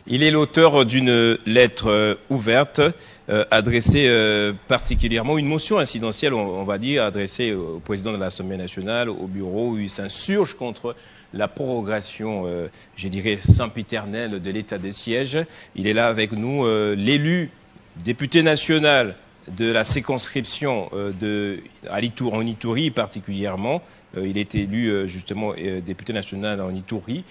Il est l'auteur d'une lettre ouverte adressée particulièrement, une motion incidentielle, on va dire, adressée au président de l'Assemblée nationale, au bureau, où il s'insurge contre la prorogation, je dirais, sempiternelle de l'état des sièges. Il est là avec nous, l'élu député national de la circonscription en Ituri particulièrement. Il est élu justement député national en Ituri.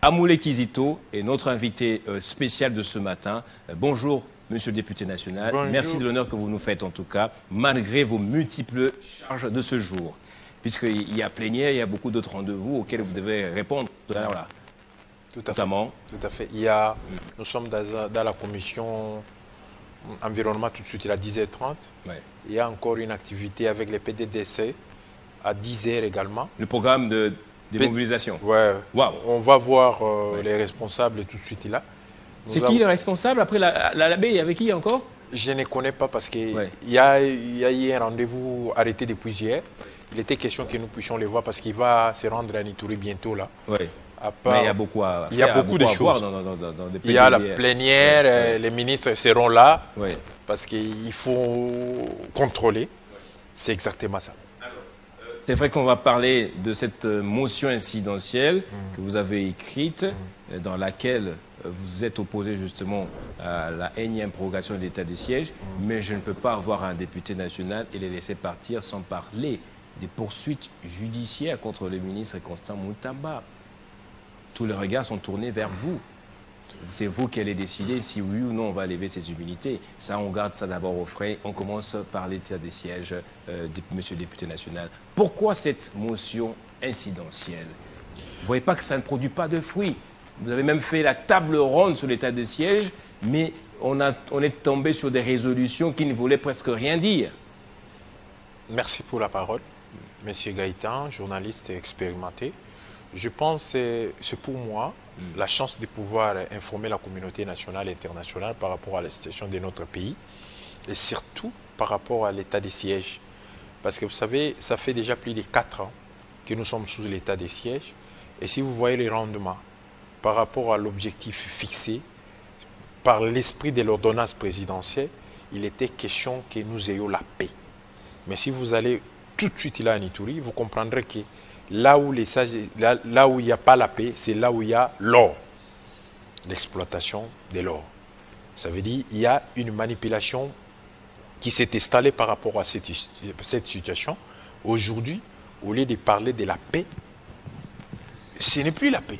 Amoulé Kizito est notre invité spécial de ce matin. Bonjour, monsieur le député national. Bonjour. Merci de l'honneur que vous nous faites en tout cas, malgré vos multiples charges de ce jour. Puisqu'il y a plénière, il y a beaucoup d'autres rendez-vous auxquels vous devez répondre tout à l'heure là. Tout à Notamment. fait. Tout à fait. Nous sommes dans la commission environnement tout de suite, il est à 10h30. Ouais. Il y a encore une activité avec les PDDC à 10h également. Le programme de démobilisation. Ouais. Wow. On va voir les responsables tout de suite là. C'est qui le responsable après l'abbé? Il y avait qui encore? Je ne connais pas parce qu'il Ouais. y a eu un rendez-vous arrêté depuis hier. Il était question que nous puissions les voir parce qu'il va se rendre à Ituri bientôt là. Ouais. À part- Mais il y a beaucoup à faire, il y a beaucoup de à voir choses. dans des Il y a la PDD. plénière, Ouais. les ministres seront là Ouais. parce qu'il faut contrôler. C'est exactement ça. C'est vrai qu'on va parler de cette motion incidentielle que vous avez écrite, dans laquelle vous êtes opposé justement à la énième prorogation de l'état des sièges, mais je ne peux pas avoir un député national et les laisser partir sans parler des poursuites judiciaires contre le ministre Constant Moutamba. Tous les regards sont tournés vers vous. C'est vous qui allez décider si oui ou non on va lever ces immunités. Ça, on garde ça d'abord au frais. On commence par l'état des sièges, monsieur le député national. Pourquoi cette motion incidentielle? Vous ne voyez pas que ça ne produit pas de fruits. Vous avez même fait la table ronde sur l'état des sièges, mais on est tombé sur des résolutions qui ne voulaient presque rien dire. Merci pour la parole, Monsieur Gaëtan, journaliste expérimenté. Je pense que c'est pour moi la chance de pouvoir informer la communauté nationale et internationale par rapport à la situation de notre pays et surtout par rapport à l'état des sièges. Parce que vous savez, ça fait déjà plus de 4 ans que nous sommes sous l'état des sièges et si vous voyez les rendements par rapport à l'objectif fixé par l'esprit de l'ordonnance présidentielle, il était question que nous ayons la paix. Mais si vous allez tout de suite là en Ituri, vous comprendrez que là où il n'y a pas la paix, c'est là où il y a l'or, l'exploitation de l'or. Ça veut dire qu'il y a une manipulation qui s'est installée par rapport à cette situation. Aujourd'hui, au lieu de parler de la paix, ce n'est plus la paix.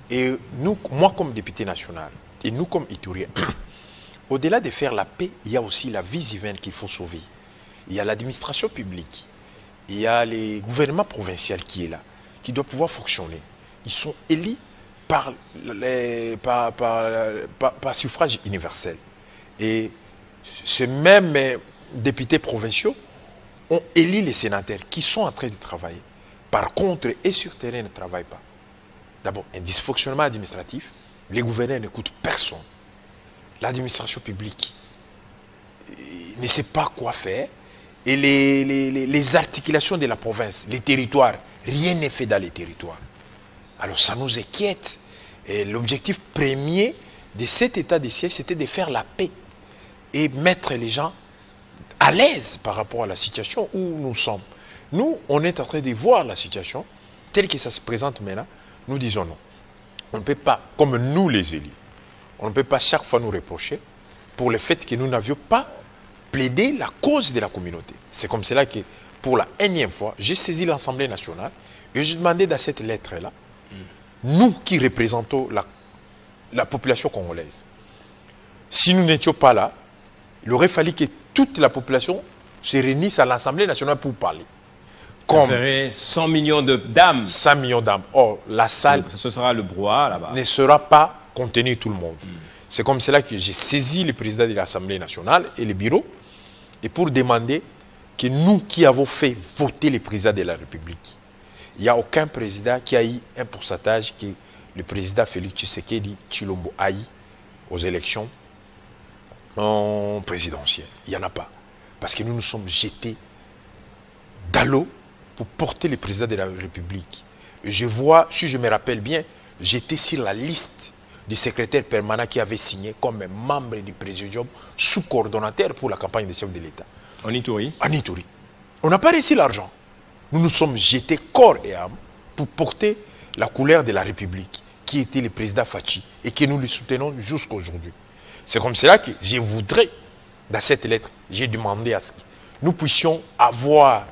Et nous, moi comme député national, et nous comme Ituriens, au-delà de faire la paix, il y a aussi la vie humaine qu'il faut sauver. Il y a l'administration publique. Il y a les gouvernements provinciaux qui est là, qui doivent pouvoir fonctionner. Ils sont élus par suffrage universel. Et ces mêmes députés provinciaux ont élu les sénateurs qui sont en train de travailler. Par contre, et sur terrain, ne travaillent pas. D'abord, un dysfonctionnement administratif. Les gouverneurs n'écoutent personne. L'administration publique ne sait pas quoi faire. Et les articulations de la province, les territoires, rien n'est fait dans les territoires. Alors ça nous inquiète. Et l'objectif premier de cet état de siège, c'était de faire la paix et mettre les gens à l'aise par rapport à la situation où nous sommes. Nous, on est en train de voir la situation telle que ça se présente maintenant. Nous disons non. On ne peut pas, comme nous les élus, on ne peut pas chaque fois nous reprocher pour le fait que nous n'avions pas plaider la cause de la communauté. C'est comme cela que, pour la énième fois, j'ai saisi l'Assemblée nationale et j'ai demandé dans cette lettre-là, nous qui représentons la population congolaise, si nous n'étions pas là, il aurait fallu que toute la population se réunisse à l'Assemblée nationale pour parler. Comme 100 millions d'âmes. 100 millions d'âmes. Or, la salle ce sera le brouhaha là-bas. Ne sera pas contenir tout le monde. C'est comme cela que j'ai saisi le président de l'Assemblée nationale et le bureau et pour demander que nous qui avons fait voter le président de la République, il n'y a aucun président qui a eu un pourcentage que le président Félix Tshisekedi Tshilombo a eu aux élections présidentielles. Il n'y en a pas. Parce que nous nous sommes jetés dans l'eau pour porter le président de la République. Je vois, si je me rappelle bien, j'étais sur la liste du secrétaire permanent qui avait signé comme membre du présidium sous-coordonnateur pour la campagne des chefs de l'État. En Ituri. En Ituri. On n'a pas réussi l'argent. Nous nous sommes jetés corps et âme pour porter la couleur de la République, qui était le président Fachi, et que nous le soutenons jusqu'à aujourd'hui. C'est comme cela que je voudrais, dans cette lettre, j'ai demandé à ce que nous puissions avoir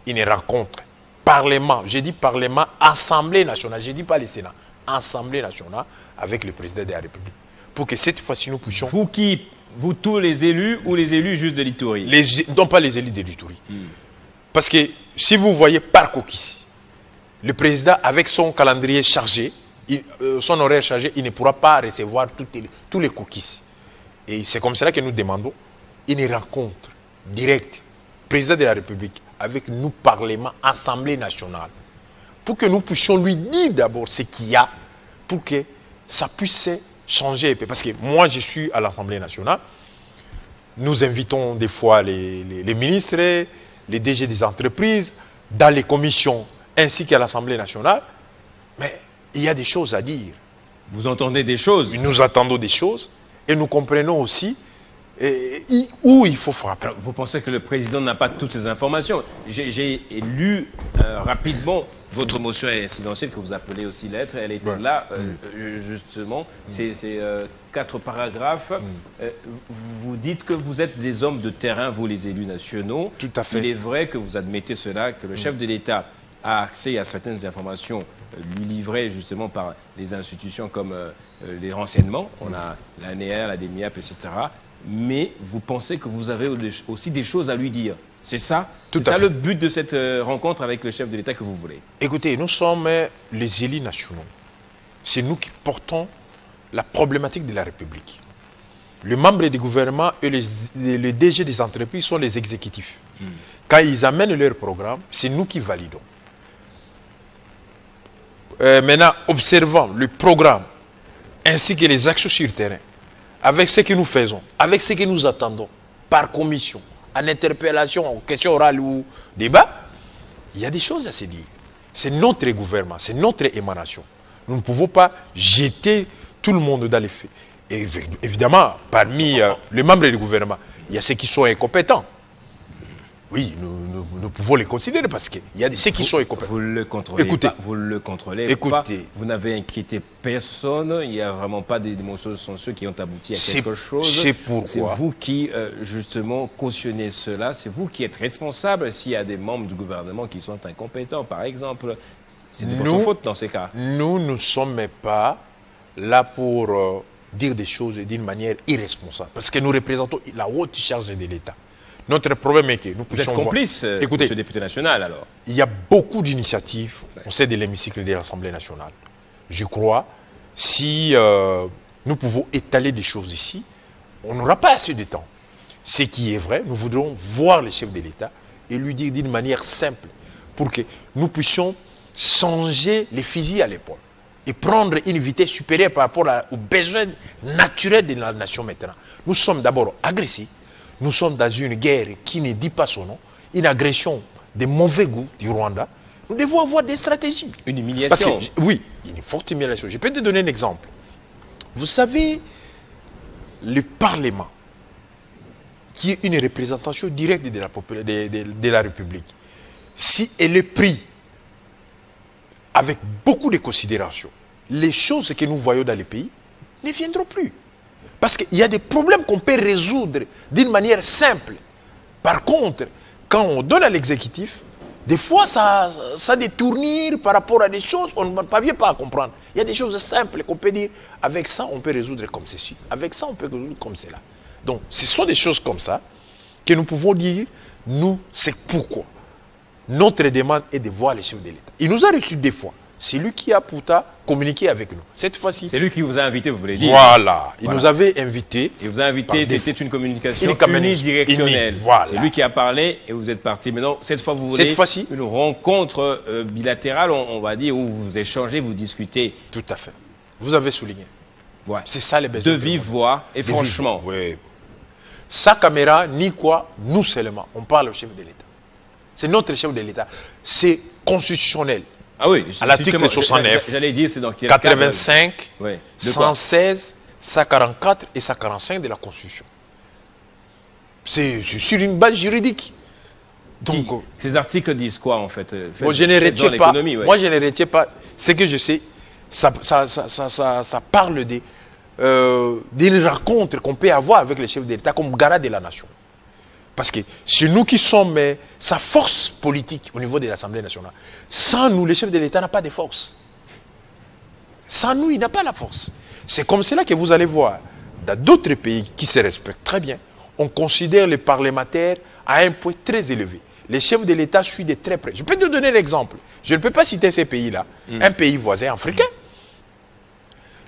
une rencontre, Parlement, j'ai dit Parlement, Assemblée nationale, je ne dis pas le Sénat, Assemblée nationale, avec le président de la République. Pour que cette fois-ci nous puissions... Vous qui, vous tous les élus ou les élus juste de l'Ituri? Non, pas les élus de l'Ituri. Parce que si vous voyez par Kokis, le président avec son calendrier chargé, son horaire chargé, il ne pourra pas recevoir tous les cookies. Et c'est comme cela que nous demandons une rencontre directe, président de la République, avec nous, Parlement, Assemblée nationale, pour que nous puissions lui dire d'abord ce qu'il y a, pour que ça puisse changer. Parce que moi, je suis à l'Assemblée nationale, nous invitons des fois les ministres, les DG des entreprises, dans les commissions, ainsi qu'à l'Assemblée nationale, mais il y a des choses à dire. Vous entendez des choses? Nous entendons des choses et nous comprenons aussi où il faut frapper. Alors, vous pensez que le président n'a pas toutes ces informations? J'ai lu rapidement votre motion incidentielle que vous appelez aussi lettre. Elle était là, justement. C'est 4 paragraphes. Vous dites que vous êtes des hommes de terrain, vous les élus nationaux. Tout à fait. Il est vrai que vous admettez cela, que le chef de l'État a accès à certaines informations lui livrées justement par les institutions comme les renseignements. On a l'ANR, la DEMIAP, etc. Mais vous pensez que vous avez aussi des choses à lui dire. C'est ça? C'est ça le but de cette rencontre avec le chef de l'État que vous voulez? Écoutez, nous sommes les élus nationaux. C'est nous qui portons la problématique de la République. Les membres du gouvernement et les DG des entreprises sont les exécutifs. Quand ils amènent leur programme, c'est nous qui validons. Maintenant, observant le programme ainsi que les actions sur le terrain, avec ce que nous faisons, avec ce que nous attendons, par commission, en interpellation, en question orale ou débat, il y a des choses à se dire. C'est notre gouvernement, c'est notre émanation. Nous ne pouvons pas jeter tout le monde dans les faits. Et évidemment, parmi les membres du gouvernement, il y a ceux qui sont incompétents. Oui, nous pouvons les considérer parce qu'il y a ceux qui sont incompétents. Vous le contrôlez. Écoutez, pas, vous le contrôlez. Écoutez, pas, vous n'avez inquiété personne. Il n'y a vraiment pas des démonstrations sont ceux qui ont abouti à quelque chose. C'est pourquoi. C'est vous qui, justement, cautionnez cela. C'est vous qui êtes responsable s'il y a des membres du gouvernement qui sont incompétents, par exemple. C'est de votre faute dans ces cas. Nous ne sommes pas là pour dire des choses d'une manière irresponsable. Parce que nous représentons la haute charge de l'État. Notre problème est que nous puissions Vous êtes complice, écoutez, monsieur le député national, alors? Il y a beaucoup d'initiatives au sein de l'hémicycle de l'Assemblée nationale. Je crois, si nous pouvons étaler des choses ici, on n'aura pas assez de temps. Ce qui est vrai, nous voudrons voir le chef de l'État et lui dire d'une manière simple pour que nous puissions changer les fusils à l'épaule et prendre une vitesse supérieure par rapport aux besoins naturels de la nation maintenant. Nous sommes d'abord agressifs. Nous sommes dans une guerre qui ne dit pas son nom, une agression de mauvais goût du Rwanda. Nous devons avoir des stratégies. Une humiliation. Parce que, oui, une forte humiliation. Je peux te donner un exemple. Vous savez, le Parlement, qui est une représentation directe de la République, si elle est prise avec beaucoup de considération, les choses que nous voyons dans les pays ne viendront plus. Parce qu'il y a des problèmes qu'on peut résoudre d'une manière simple. Par contre, quand on donne à l'exécutif, des fois ça détourne par rapport à des choses, on ne parvient pas à comprendre. Il y a des choses simples qu'on peut dire, avec ça on peut résoudre comme ceci, avec ça on peut résoudre comme cela. Donc ce sont des choses comme ça que nous pouvons dire, nous, c'est pourquoi. Notre demande est de voir les chefs de l'État. Il nous a reçus des fois. C'est lui qui a pourtant communiqué avec nous. Cette fois-ci. C'est lui qui vous a invité, vous voulez dire. Voilà. Il nous avait invités. Il vous a invité, c'était une communication unidirectionnelle. Voilà. C'est lui qui a parlé et vous êtes parti. Maintenant, cette fois, vous voulez une rencontre bilatérale, on va dire, où vous échangez, vous discutez. Tout à fait. Vous avez souligné. Ouais. C'est ça les besoins. De vive voix. Et franchement. Oui. Sa caméra, ni quoi, nous seulement. On parle au chef de l'État. C'est notre chef de l'État. C'est constitutionnel. Ah oui, à l'article 69, j'allais dire, c'est dans quel 85, ouais. 116, 144 et 145 de la Constitution. C'est sur une base juridique. Donc, ces articles disent quoi en fait? Moi, je ne retiens pas. Ouais. Moi, je ne retiens pas. Ce que je sais, ça parle d'une rencontre qu'on peut avoir avec les chefs d'État comme garant de la nation. Parce que c'est nous qui sommes sa force politique au niveau de l'Assemblée nationale. Sans nous, les chefs de l'État n'ont pas de force. Sans nous, il n'a pas la force. C'est comme cela que vous allez voir, dans d'autres pays qui se respectent très bien, on considère les parlementaires à un point très élevé. Les chefs de l'État suivent de très près. Je peux te donner l'exemple. Je ne peux pas citer ces pays-là. Un pays voisin africain.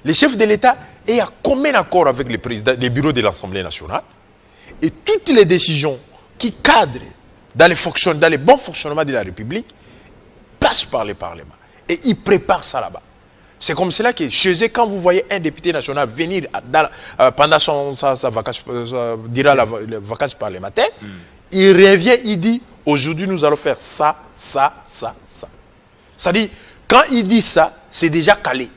Les chefs de l'État est à commun accord avec les bureaux de l'Assemblée nationale. Et toutes les décisions qui cadrent dans les bons fonctionnements de la République passent par le Parlement. Et ils préparent ça là-bas. C'est comme cela que chez eux, quand vous voyez un député national venir pendant sa vacances, durant la vacances parlementaire, il revient, il dit, aujourd'hui nous allons faire ça, ça, ça, ça. C'est-à-dire, quand il dit ça, c'est déjà calé.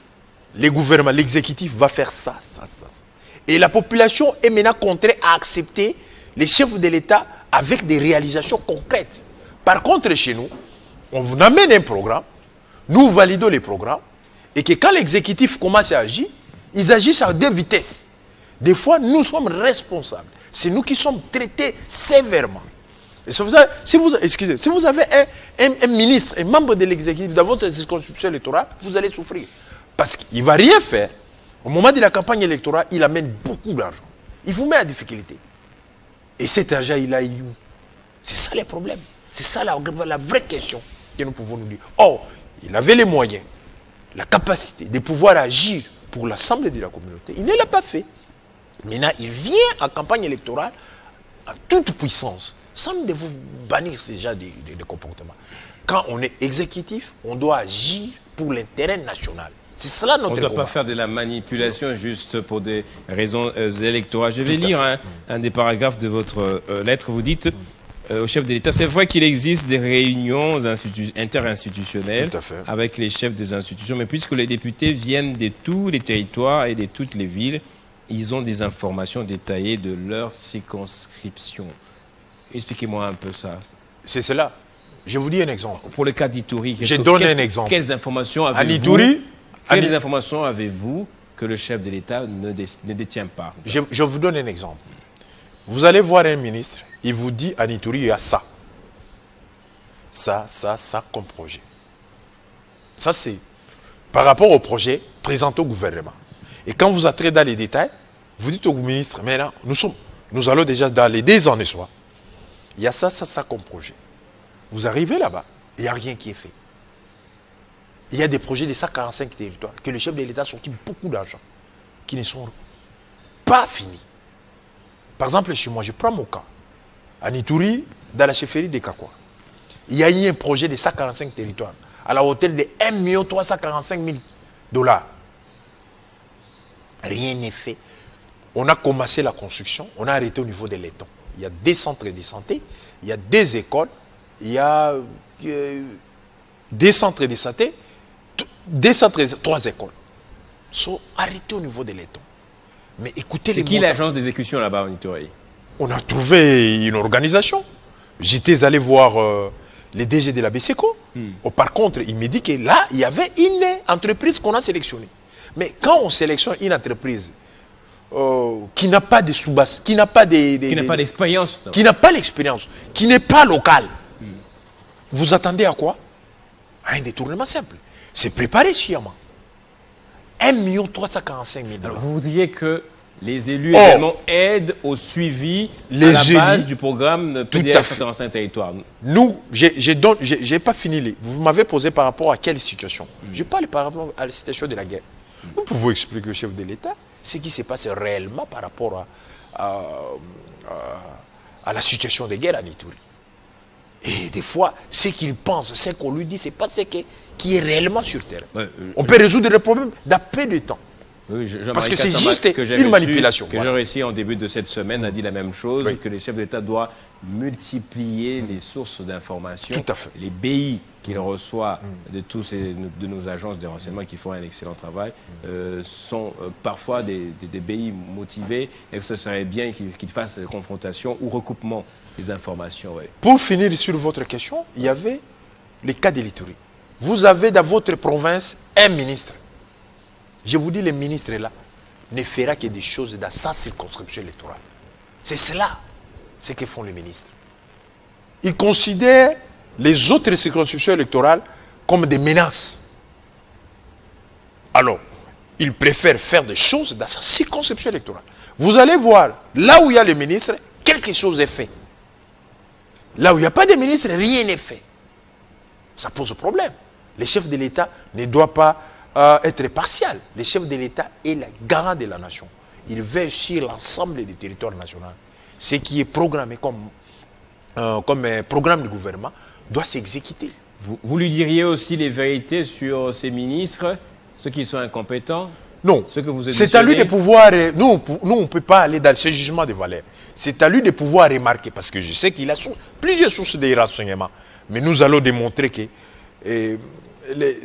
Les gouvernements, l'exécutif va faire ça, ça, ça, ça. Et la population est maintenant contrainte à accepter les chefs de l'État avec des réalisations concrètes. Par contre, chez nous, on vous amène un programme, nous validons les programmes, et que quand l'exécutif commence à agir, ils agissent à deux vitesses. Des fois, nous sommes responsables. C'est nous qui sommes traités sévèrement. Et si vous avez un ministre, un membre de l'exécutif dans votre circonscription électorale, vous allez souffrir. Parce qu'il ne va rien faire. Au moment de la campagne électorale, il amène beaucoup d'argent. Il vous met en difficulté. Et cet argent, il a eu. C'est ça le problème. C'est ça la vraie question que nous pouvons nous dire. Or, il avait les moyens, la capacité de pouvoir agir pour l'ensemble de la communauté. Il ne l'a pas fait. Maintenant, il vient en campagne électorale à toute puissance, sans de vous bannir ce genre de comportement. Quand on est exécutif, on doit agir pour l'intérêt national. C'est cela notre combat. On ne doit pas faire de la manipulation juste pour des raisons électorales. Je vais lire un des paragraphes de votre lettre. Vous dites au chef de l'État, c'est vrai qu'il existe des réunions interinstitutionnelles avec les chefs des institutions, mais puisque les députés viennent de tous les territoires et de toutes les villes, ils ont des informations détaillées de leur circonscription. Expliquez-moi un peu ça. C'est cela. Je vous dis un exemple. Pour le cas d'Ituri, je donne un exemple. Quelles informations avez-vous que le chef de l'État ne détient pas? Je vous donne un exemple. Vous allez voir un ministre, il vous dit à Ituri, il y a ça. Ça comme projet. Ça, c'est par rapport au projet présenté au gouvernement. Et quand vous entrez dans les détails, vous dites au ministre, mais là, nous allons déjà dans les 2 ans de soi. Il y a ça comme projet. Vous arrivez là-bas, il n'y a rien qui est fait. Il y a des projets de 145 territoires que le chef de l'État a sorti beaucoup d'argent, qui ne sont pas finis. Par exemple, chez moi, je prends mon cas. À Ituri, dans la chefferie de Kakwa, il y a eu un projet de 145 territoires à la hauteur de 1 345 000 $. Rien n'est fait. On a commencé la construction, on a arrêté au niveau de l'étang. Il y a 2 centres de santé, il y a 2 écoles, il y a 2 centres de santé, 3 écoles. Ils sont arrêtés au niveau de l'étang. Mais écoutez, c'est qui l'agence d'exécution là-bas en Ituri? On a trouvé une organisation. J'étais allé voir les DG de la BCECO. Par contre, il me dit que là, il y avait une entreprise qu'on a sélectionnée. Mais quand on sélectionne une entreprise qui n'a pas de sous-base, qui n'a pas d'expérience, qui n'a pas l'expérience, qui n'est pas locale, vous attendez à quoi? À un détournement simple. C'est préparé sciemment. 1 345 000 $. Alors, vous voudriez que les élus également aident au suivi à la base du programme PDS 145 territoires. Nous, je n'ai pas fini. Vous m'avez posé par rapport à quelle situation? Je parle par rapport à la situation de la guerre. Nous pouvons expliquer au chef de l'État ce qui se passe réellement par rapport à la situation de guerre à Ituri. Et des fois, ce qu'il pense, ce qu'on lui dit, ce n'est pas ce qui est réellement sur terre. On peut résoudre le problème dans peu de temps. Oui, parce que c'est juste une manipulation. Que j'ai réussi en début de cette semaine a dit la même chose, que les chefs d'État doivent multiplier les sources d'informations. Tout à fait. Les BI qu'il reçoit de de nos agences de renseignement qui font un excellent travail sont parfois des BI motivés et que ce serait bien qu'ils fassent des confrontations ou recoupement des informations. Ouais. Pour finir sur votre question, il y avait les cas de l'Itourie. Vous avez dans votre province un ministre. Je vous dis, le ministre là ne fera que des choses dans sa circonscription électorale. C'est cela, ce que font les ministres. Ils considèrent les autres circonscriptions électorales comme des menaces. Alors, ils préfèrent faire des choses dans sa circonscription électorale. Vous allez voir, là où il y a le ministre, quelque chose est fait. Là où il n'y a pas de ministre, rien n'est fait. Ça pose problème. Le chef de l'État ne doit pas être partial. Le chef de l'État est le garant de la nation. Il veille sur l'ensemble du territoire national. Ce qui est programmé comme programme du gouvernement doit s'exécuter. Vous lui diriez aussi les vérités sur ces ministres, ceux qui sont incompétents? Non, c'est à lui de pouvoir... Nous, on ne peut pas aller dans ce jugement de valeur. C'est à lui de pouvoir remarquer, parce que je sais qu'il a plusieurs sources de renseignements. Mais nous allons démontrer que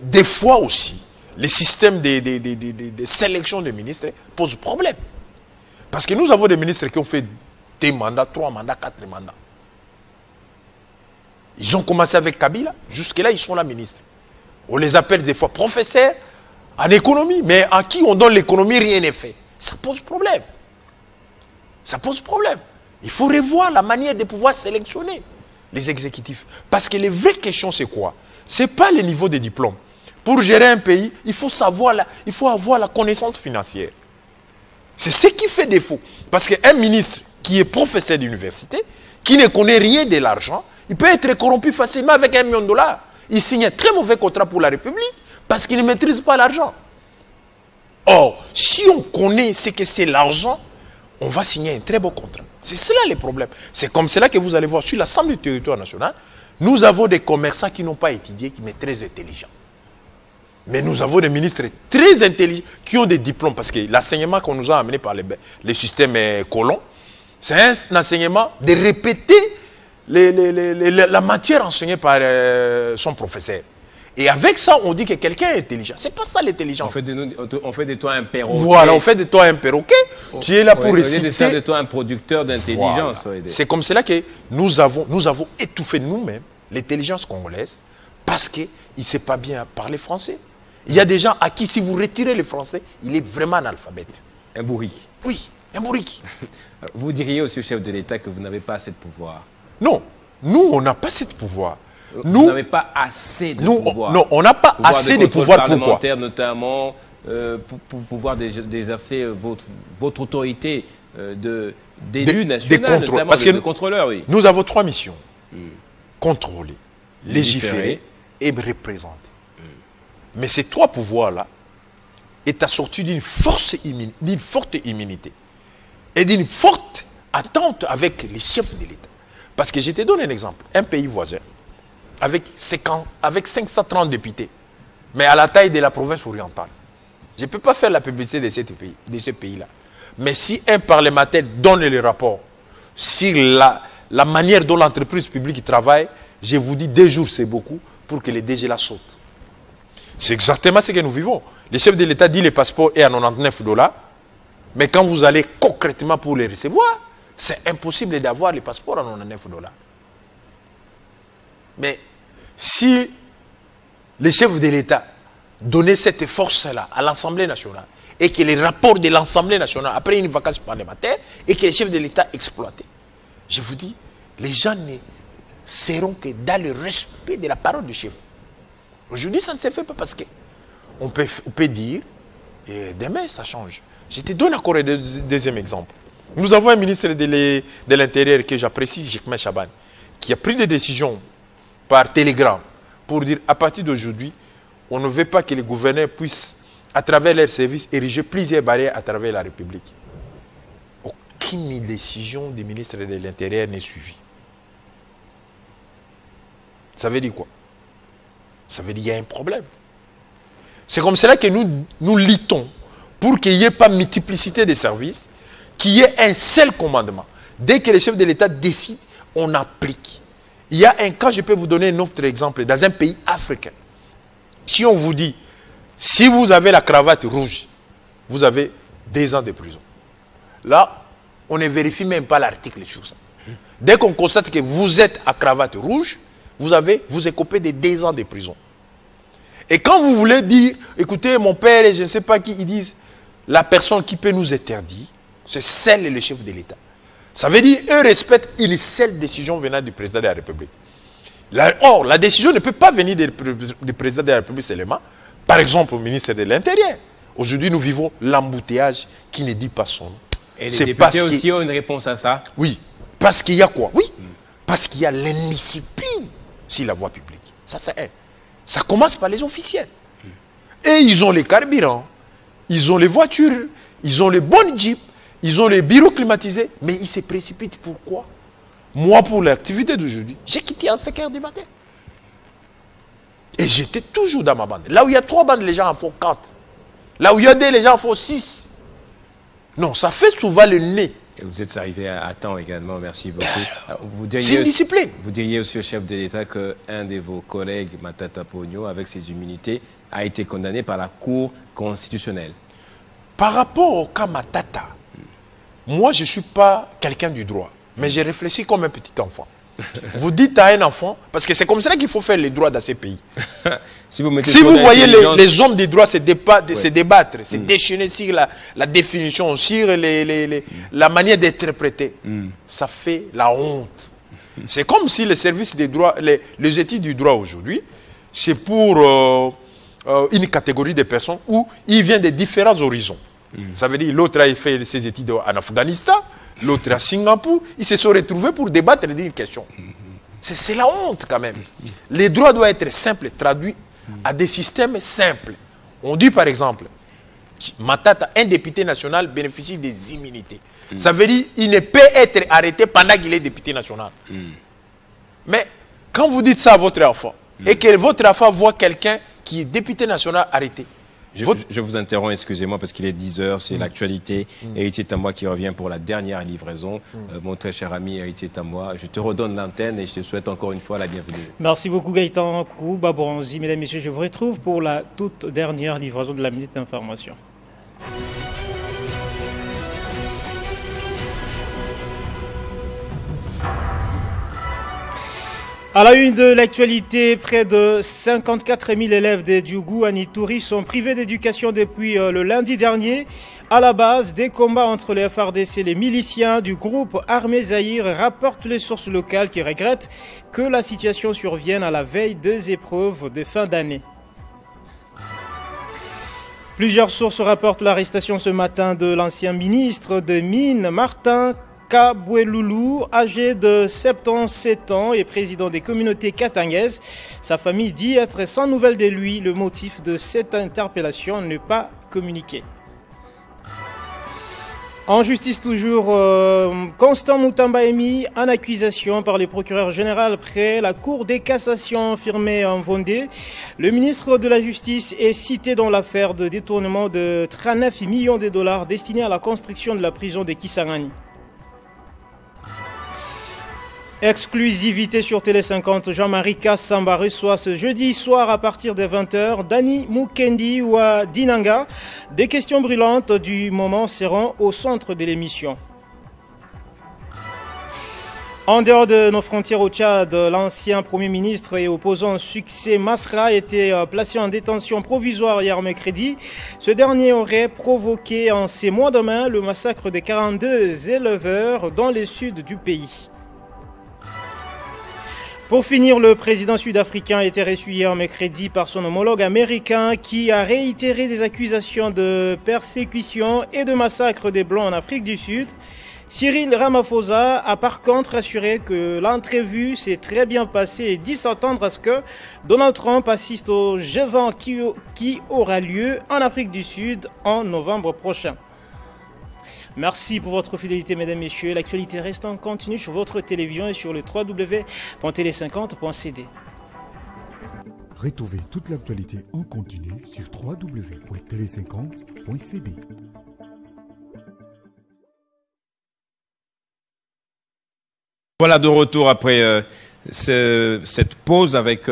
des fois aussi, le système de sélection des ministres pose problème. Parce que nous avons des ministres qui ont fait 2 mandats, 3 mandats, 4 mandats. Ils ont commencé avec Kabila, jusque-là ils sont là ministres. On les appelle des fois professeurs en économie, mais à qui on donne l'économie, rien n'est fait. Ça pose problème. Ça pose problème. Il faut revoir la manière de pouvoir sélectionner les exécutifs. Parce que les vraies questions, c'est quoi? Ce n'est pas le niveau des diplômes. Pour gérer un pays, il faut avoir la connaissance financière. C'est ce qui fait défaut. Parce qu'un ministre qui est professeur d'université, qui ne connaît rien de l'argent, il peut être corrompu facilement avec $1 million. Il signe un très mauvais contrat pour la République parce qu'il ne maîtrise pas l'argent. Or, si on connaît ce que c'est l'argent, on va signer un très beau contrat. C'est cela le problème. C'est comme cela que vous allez voir sur l'Assemblée du territoire national, nous avons des commerçants qui n'ont pas étudié, mais très intelligents. Mais nous avons des ministres très intelligents qui ont des diplômes. Parce que l'enseignement qu'on nous a amené par les systèmes colons, c'est un enseignement de répéter la matière enseignée par son professeur. Et avec ça, on dit que quelqu'un est intelligent. C'est pas ça l'intelligence. On fait de toi un perroquet. Voilà, on fait de toi un perroquet. Tu es là pour réciter. De faire de toi un producteur d'intelligence. Voilà. C'est comme cela que nous avons étouffé nous-mêmes l'intelligence congolaise parce qu'il ne sait pas bien parler français. Il y a des gens à qui, si vous retirez le français, il est vraiment analphabète. Un bourri. Oui, un bourrique. Vous diriez aussi au chef de l'État que vous n'avez pas assez de pouvoir. Non, nous, on n'a pas assez de pouvoir. Vous n'avez pas assez de pouvoir. Non, on n'a pas assez de pouvoir. Pourquoi? Notamment, pour pouvoir exercer votre autorité d'élu national, notamment parce que de contrôleur. Oui. Nous avons 3 missions. Contrôler, légiférer et représenter. Mais ces 3 pouvoirs-là est assorti d'une forte immunité et d'une forte attente avec les chefs de l'État. Parce que je te donne un exemple. Un pays voisin, avec 530 députés, mais à la taille de la province orientale. Je ne peux pas faire la publicité de ce pays-là. Mais si un parlementaire donne le rapport sur la manière dont l'entreprise publique travaille, je vous dis 2 jours, c'est beaucoup pour que les DG la sautent. C'est exactement ce que nous vivons. Le chef de l'État dit que le passeport est à $99, mais quand vous allez concrètement pour les recevoir, c'est impossible d'avoir le passeport à $99. Mais si le chef de l'État donnait cette force-là à l'Assemblée nationale et que les rapports de l'Assemblée nationale, après une vacance parlementaire, et que le chef de l'État exploitait, je vous dis, les gens ne seront que dans le respect de la parole du chef. Aujourd'hui, ça ne se fait pas parce qu'on peut dire, et demain, ça change. Je te donne encore un deuxième exemple. Nous avons un ministre de l'Intérieur que j'apprécie, Jekma Chaban, qui a pris des décisions par télégramme pour dire, à partir d'aujourd'hui, on ne veut pas que les gouverneurs puissent, à travers leurs services, ériger plusieurs barrières à travers la République. Aucune décision du ministre de l'Intérieur n'est suivie. Ça veut dire quoi? Ça veut dire qu'il y a un problème. C'est comme cela que nous luttons pour qu'il n'y ait pas multiplicité de services, qu'il y ait un seul commandement. Dès que le chef de l'État décide, on applique. Il y a un cas, je peux vous donner un autre exemple, dans un pays africain. Si on vous dit, si vous avez la cravate rouge, vous avez 2 ans de prison. Là, on ne vérifie même pas l'article sur ça. Dès qu'on constate que vous êtes à cravate rouge, vous écopez de 2 ans de prison. Et quand vous voulez dire, écoutez, mon père et je ne sais pas qui, ils disent, la personne qui peut nous interdire, c'est celle et le chef de l'État. Ça veut dire, eux respectent une seule décision venant du président de la République. Or, la décision ne peut pas venir du président de la République seulement, par exemple au ministre de l'Intérieur. Aujourd'hui, nous vivons l'embouteillage qui ne dit pas son nom. Et les députés aussi ont une réponse à ça? Oui. Parce qu'il y a quoi? Oui. Parce qu'il y a l'indiscipline sur la voie publique. Ça, c'est un. Ça commence par les officiels. Et ils ont les carburants, ils ont les voitures, ils ont les bonnes jeeps, ils ont les bureaux climatisés, mais ils se précipitent. Pourquoi? Moi, pour l'activité d'aujourd'hui, j'ai quitté à 5 h du matin. Et j'étais toujours dans ma bande. Là où il y a 3 bandes, les gens en font 4. Là où il y a 2, les gens en font 6. Non, ça fait souvent le nez. Et vous êtes arrivé à temps également, merci beaucoup. C'est une discipline. Vous diriez aussi au chef de l'État qu'un de vos collègues, Matata Ponyo, avec ses immunités, a été condamné par la Cour constitutionnelle. Par rapport au cas Matata, moi je ne suis pas quelqu'un du droit, mais j'ai réfléchi comme un petit enfant. Vous dites à un enfant, parce que c'est comme ça qu'il faut faire les droits dans ces pays. Si vous voyez les hommes des droits se débattre, se déchaîner sur la définition, sur la manière d'interpréter, ça fait la honte. C'est comme si les services des droits, les études du droit aujourd'hui, c'est pour une catégorie de personnes où il vient de différents horizons. Ça veut dire l'autre a fait ses études en Afghanistan, l'autre à Singapour, ils se sont retrouvés pour débattre d'une question. C'est la honte quand même. Les droits doivent être simples, traduits à des systèmes simples. On dit par exemple, Matata, un député national, bénéficie des immunités. Ça veut dire qu'il ne peut être arrêté pendant qu'il est député national. Mais quand vous dites ça à votre enfant, et que votre enfant voit quelqu'un qui est député national arrêté, je vous interromps, excusez-moi, parce qu'il est 10 h, c'est l'actualité. Héritier Tamois qui revient pour la dernière livraison. Mon très cher ami Héritier Tamois, je te redonne l'antenne et je te souhaite encore une fois la bienvenue. Merci beaucoup Gaëtan Kouba Bronzi. Mesdames et messieurs, je vous retrouve pour la toute dernière livraison de la Minute d'Information. À la une de l'actualité, près de 54 000 élèves des Diougou à Nitouri sont privés d'éducation depuis le lundi dernier. À la base des combats entre les FARDC et les miliciens du groupe Armée Zahir, rapportent les sources locales qui regrettent que la situation survienne à la veille des épreuves de fin d'année. Plusieurs sources rapportent l'arrestation ce matin de l'ancien ministre des Mines, Martin Kaboueloulou, âgé de 77 ans et président des communautés katangaises. Sa famille dit être sans nouvelles de lui. Le motif de cette interpellation n'est pas communiqué. En justice toujours, Constant Moutambaemi en accusation par le procureur général près la Cour des cassations firmée en Vendée. Le ministre de la Justice est cité dans l'affaire de détournement de 39 millions de dollars destinés à la construction de la prison de Kisangani. Exclusivité sur Télé 50, Jean-Marie Kassamba reçoit ce jeudi soir à partir de 20 h Dani Mukendi ou à Dinanga. Des questions brûlantes du moment seront au centre de l'émission. En dehors de nos frontières au Tchad, l'ancien Premier ministre et opposant Succès Masra a été placé en détention provisoire hier mercredi. Ce dernier aurait provoqué en ces mois de mai le massacre de 42 éleveurs dans le sud du pays. Pour finir, le président sud-africain a été reçu hier mercredi par son homologue américain qui a réitéré des accusations de persécution et de massacre des Blancs en Afrique du Sud. Cyril Ramaphosa a par contre assuré que l'entrevue s'est très bien passée et dit s'attendre à ce que Donald Trump assiste au G20 qui aura lieu en Afrique du Sud en novembre prochain. Merci pour votre fidélité, mesdames et messieurs. L'actualité reste en continu sur votre télévision et sur le www.tele50.cd. Retrouvez toute l'actualité en continu sur www.tele50.cd. Voilà de retour après cette pause avec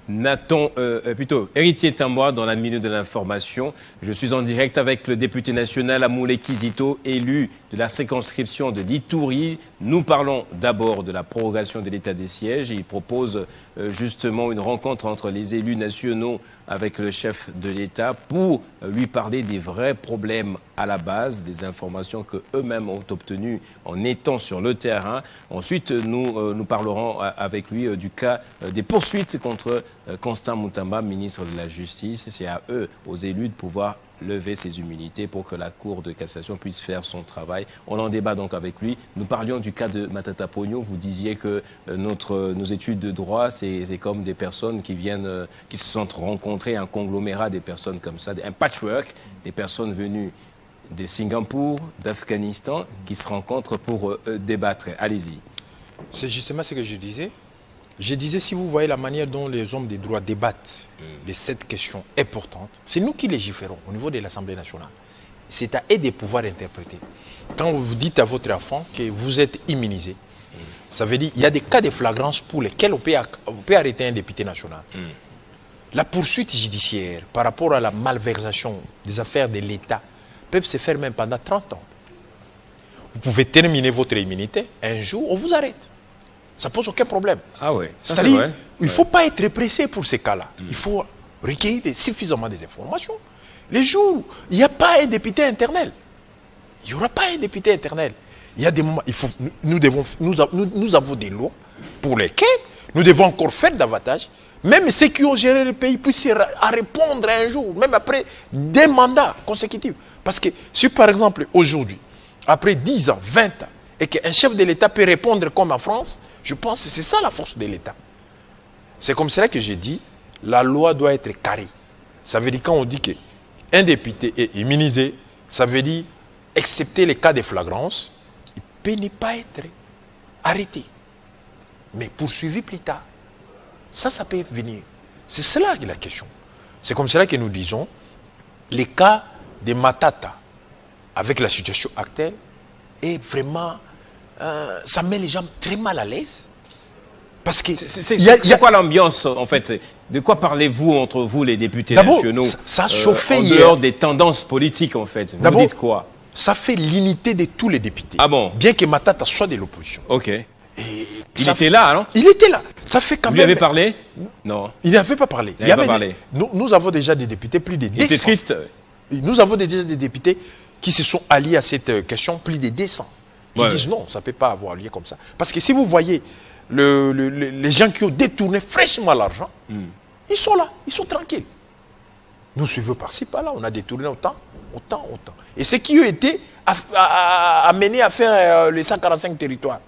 Nathan, plutôt Héritier Tamboa dans la minute de l'information. Je suis en direct avec le député national Amoulé Kizito, élu de la circonscription de l'Ituri. Nous parlons d'abord de la prorogation de l'état des sièges. Il propose justement une rencontre entre les élus nationaux avec le chef de l'État pour lui parler des vrais problèmes à la base, des informations qu'eux-mêmes ont obtenues en étant sur le terrain. Ensuite, nous parlerons avec lui du cas des poursuites contre Constant Moutamba, ministre de la Justice. C'est à eux, aux élus, de pouvoir lever ses immunités pour que la Cour de cassation puisse faire son travail. On en débat donc avec lui. Nous parlions du cas de Matata Ponyo. Vous disiez que nos études de droit, c'est comme des personnes qui viennent, qui se sont rencontrées, un conglomérat des personnes comme ça, un patchwork, des personnes venues de Singapour, d'Afghanistan, qui se rencontrent pour débattre. Allez-y. C'est justement ce que je disais. Je disais, si vous voyez la manière dont les hommes des droits débattent de cette question importante, c'est nous qui légiférons au niveau de l'Assemblée nationale. C'est à eux de pouvoir interpréter. Quand vous dites à votre enfant que vous êtes immunisé, ça veut dire qu'il y a des cas de flagrance pour lesquels on peut arrêter un député national. La poursuite judiciaire par rapport à la malversation des affaires de l'État peuvent se faire même pendant 30 ans. Vous pouvez terminer votre immunité, un jour on vous arrête. Ça pose aucun problème. Ah oui. C'est-à-dire, il ne faut pas être pressé pour ces cas-là. Il faut recueillir suffisamment des informations. Les jours, il n'y a pas un député internel. Il n'y aura pas un député internel. Il y a des moments, nous avons des lois pour lesquelles nous devons encore faire davantage. Même ceux qui ont géré le pays puissent à répondre un jour, même après des mandats consécutifs. Parce que si par exemple aujourd'hui, après 10 ans, 20 ans, et qu'un chef de l'État peut répondre comme en France, je pense que c'est ça la force de l'État. C'est comme cela que j'ai dit, la loi doit être carrée. Ça veut dire quand on dit qu'un député est immunisé, ça veut dire, excepté les cas de flagrance, il peut ne pas être arrêté, mais poursuivi plus tard. Ça peut venir. C'est cela qui est la question. C'est comme cela que nous disons, les cas de Matata, avec la situation actuelle, est vraiment... ça met les gens très mal à l'aise. Parce que... C'est quoi l'ambiance, en fait? De quoi parlez-vous entre vous, les députés nationaux? Ça a chauffé hier. En dehors des tendances politiques, en fait. Vous dites quoi? Ça fait l'unité de tous les députés. Ah bon? Bien que Matata soit de l'opposition. Ok. Il était là, non? Il était là. Ça fait quand même... Vous lui avez parlé? Non. Il n'avait pas parlé. Il n'avait pas parlé. Nous avons déjà des députés, plus de 200. Il était triste. Nous avons déjà des députés qui se sont alliés à cette question, plus de 200. Qui disent non, ça ne peut pas avoir lieu comme ça. Parce que si vous voyez les gens qui ont détourné fraîchement l'argent, ils sont là, ils sont tranquilles. Nous suivons par-ci, par-là, on a détourné autant. Et ceux qui ont été amenés à faire les 145 territoires,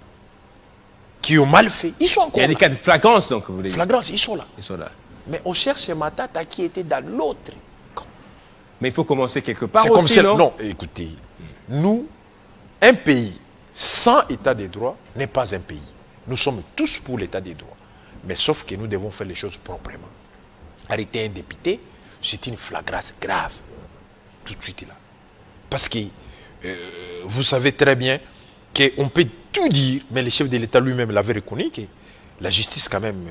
qui ont mal fait, ils sont encore là. Il y a des cas de flagrance, donc, vous voulez dire. Flagrance, ils sont là. Ils sont là. Mais on cherche Matata qui était dans l'autre camp. Mais il faut commencer quelque part aussi, comme non? Non, écoutez, nous, un pays sans état de droit n'est pas un pays. Nous sommes tous pour l'état des droits. Mais sauf que nous devons faire les choses proprement. Arrêter un député, c'est une flagrance grave. Tout de suite là. Parce que vous savez très bien qu'on peut tout dire, mais le chef de l'État lui-même l'avait reconnu que la justice quand même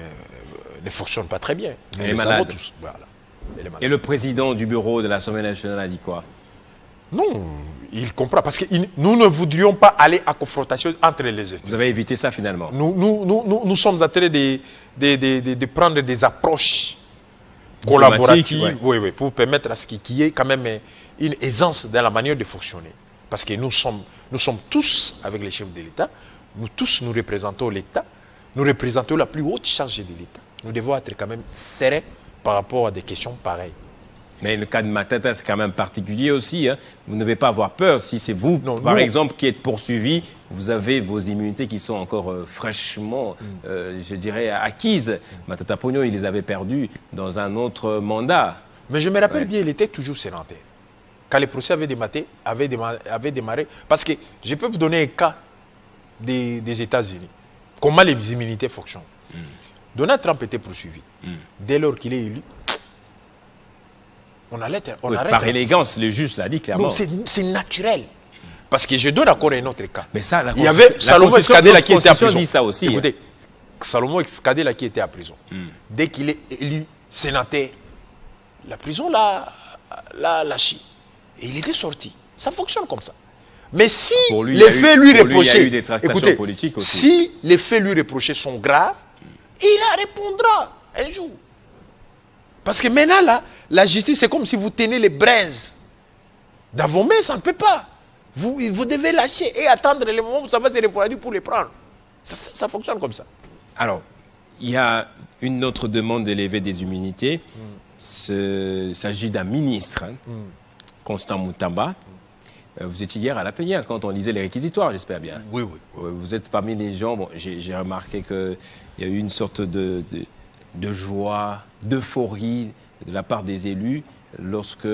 ne fonctionne pas très bien. Elle est malade. Tous. Voilà. Elle est malade. Et le président du bureau de l'Assemblée nationale a dit quoi? Non, il comprend. Parce que nous ne voudrions pas aller à confrontation entre les institutions. Vous avez évité ça finalement? Nous sommes en train de prendre des approches collaboratives pour permettre à ce qu'il y ait quand même une aisance dans la manière de fonctionner. Parce que nous sommes tous avec les chefs de l'État, nous représentons l'État, nous représentons la plus haute charge de l'État. Nous devons être quand même sereins par rapport à des questions pareilles. Mais le cas de Matata, c'est quand même particulier aussi. Hein. Vous ne devez pas avoir peur. Si c'est vous, par exemple, qui êtes poursuivi, vous avez vos immunités qui sont encore fraîchement, je dirais, acquises. Matata Ponyo, il les avait perdues dans un autre mandat. Mais je me rappelle bien, il était toujours sénateur. Quand les procès avaient démarré, parce que je peux vous donner un cas des États-Unis. Comment les immunités fonctionnent. Donald Trump était poursuivi. Dès lors qu'il est élu, on arrête. Par élégance, le juge l'a dit clairement. C'est naturel. Parce que je donne encore un autre cas. Mais ça, il y avait Salomon Escadela qui était en prison. Dit ça aussi. Écoutez, Salomon Kadela qui était à prison. Dès qu'il est élu sénateur, la prison l'a lâché. Et il était sorti. Ça fonctionne comme ça. Mais si les faits lui reprochés, écoutez, si les faits lui reprochés sont graves, il en répondra un jour. Parce que maintenant, là, la justice, c'est comme si vous tenez les braises dans vos mains, ça ne peut pas. Vous devez lâcher et attendre le moment où ça va se refroidir pour les prendre. Ça fonctionne comme ça. Alors, il y a une autre demande d'élever des immunités. Il s'agit d'un ministre, Constant Moutamba. Vous étiez hier à la plénière quand on lisait les réquisitoires, j'espère bien. Oui, oui. Vous êtes parmi les gens, bon, j'ai remarqué qu'il y a eu une sorte de joie, d'euphorie de la part des élus lorsque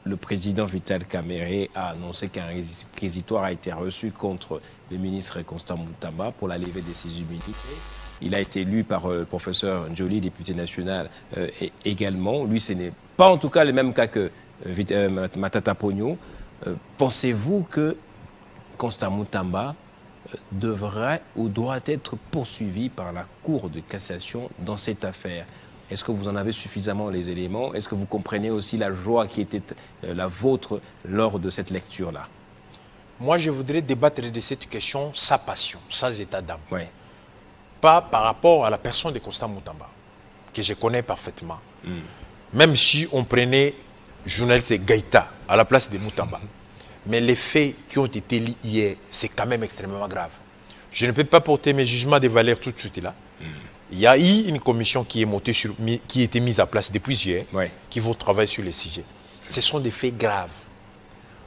le président Vital Kamerhe a annoncé qu'un réquisitoire a été reçu contre le ministre Constant Moutamba pour la levée de ses immunités. Il a été lu par le professeur Njoli, député national, également. Lui, ce n'est pas en tout cas le même cas que Matata Pogno. Pensez-vous que Constant Moutamba devrait ou doit être poursuivi par la Cour de cassation dans cette affaire? Est-ce que vous en avez suffisamment les éléments? Est-ce que vous comprenez aussi la joie qui était la vôtre lors de cette lecture-là? Moi, je voudrais débattre de cette question sans passion, sans état d'âme. Oui. Pas par rapport à la personne de Constant Moutamba, que je connais parfaitement. Même si on prenait journaliste Gaïta à la place de Moutamba. Mais les faits qui ont été lits hier, c'est quand même extrêmement grave. Je ne peux pas porter mes jugements de valeur tout de suite là. Il y a eu une commission qui est montée qui a été mise en place depuis hier, qui va travailler sur les sujets. Ce sont des faits graves.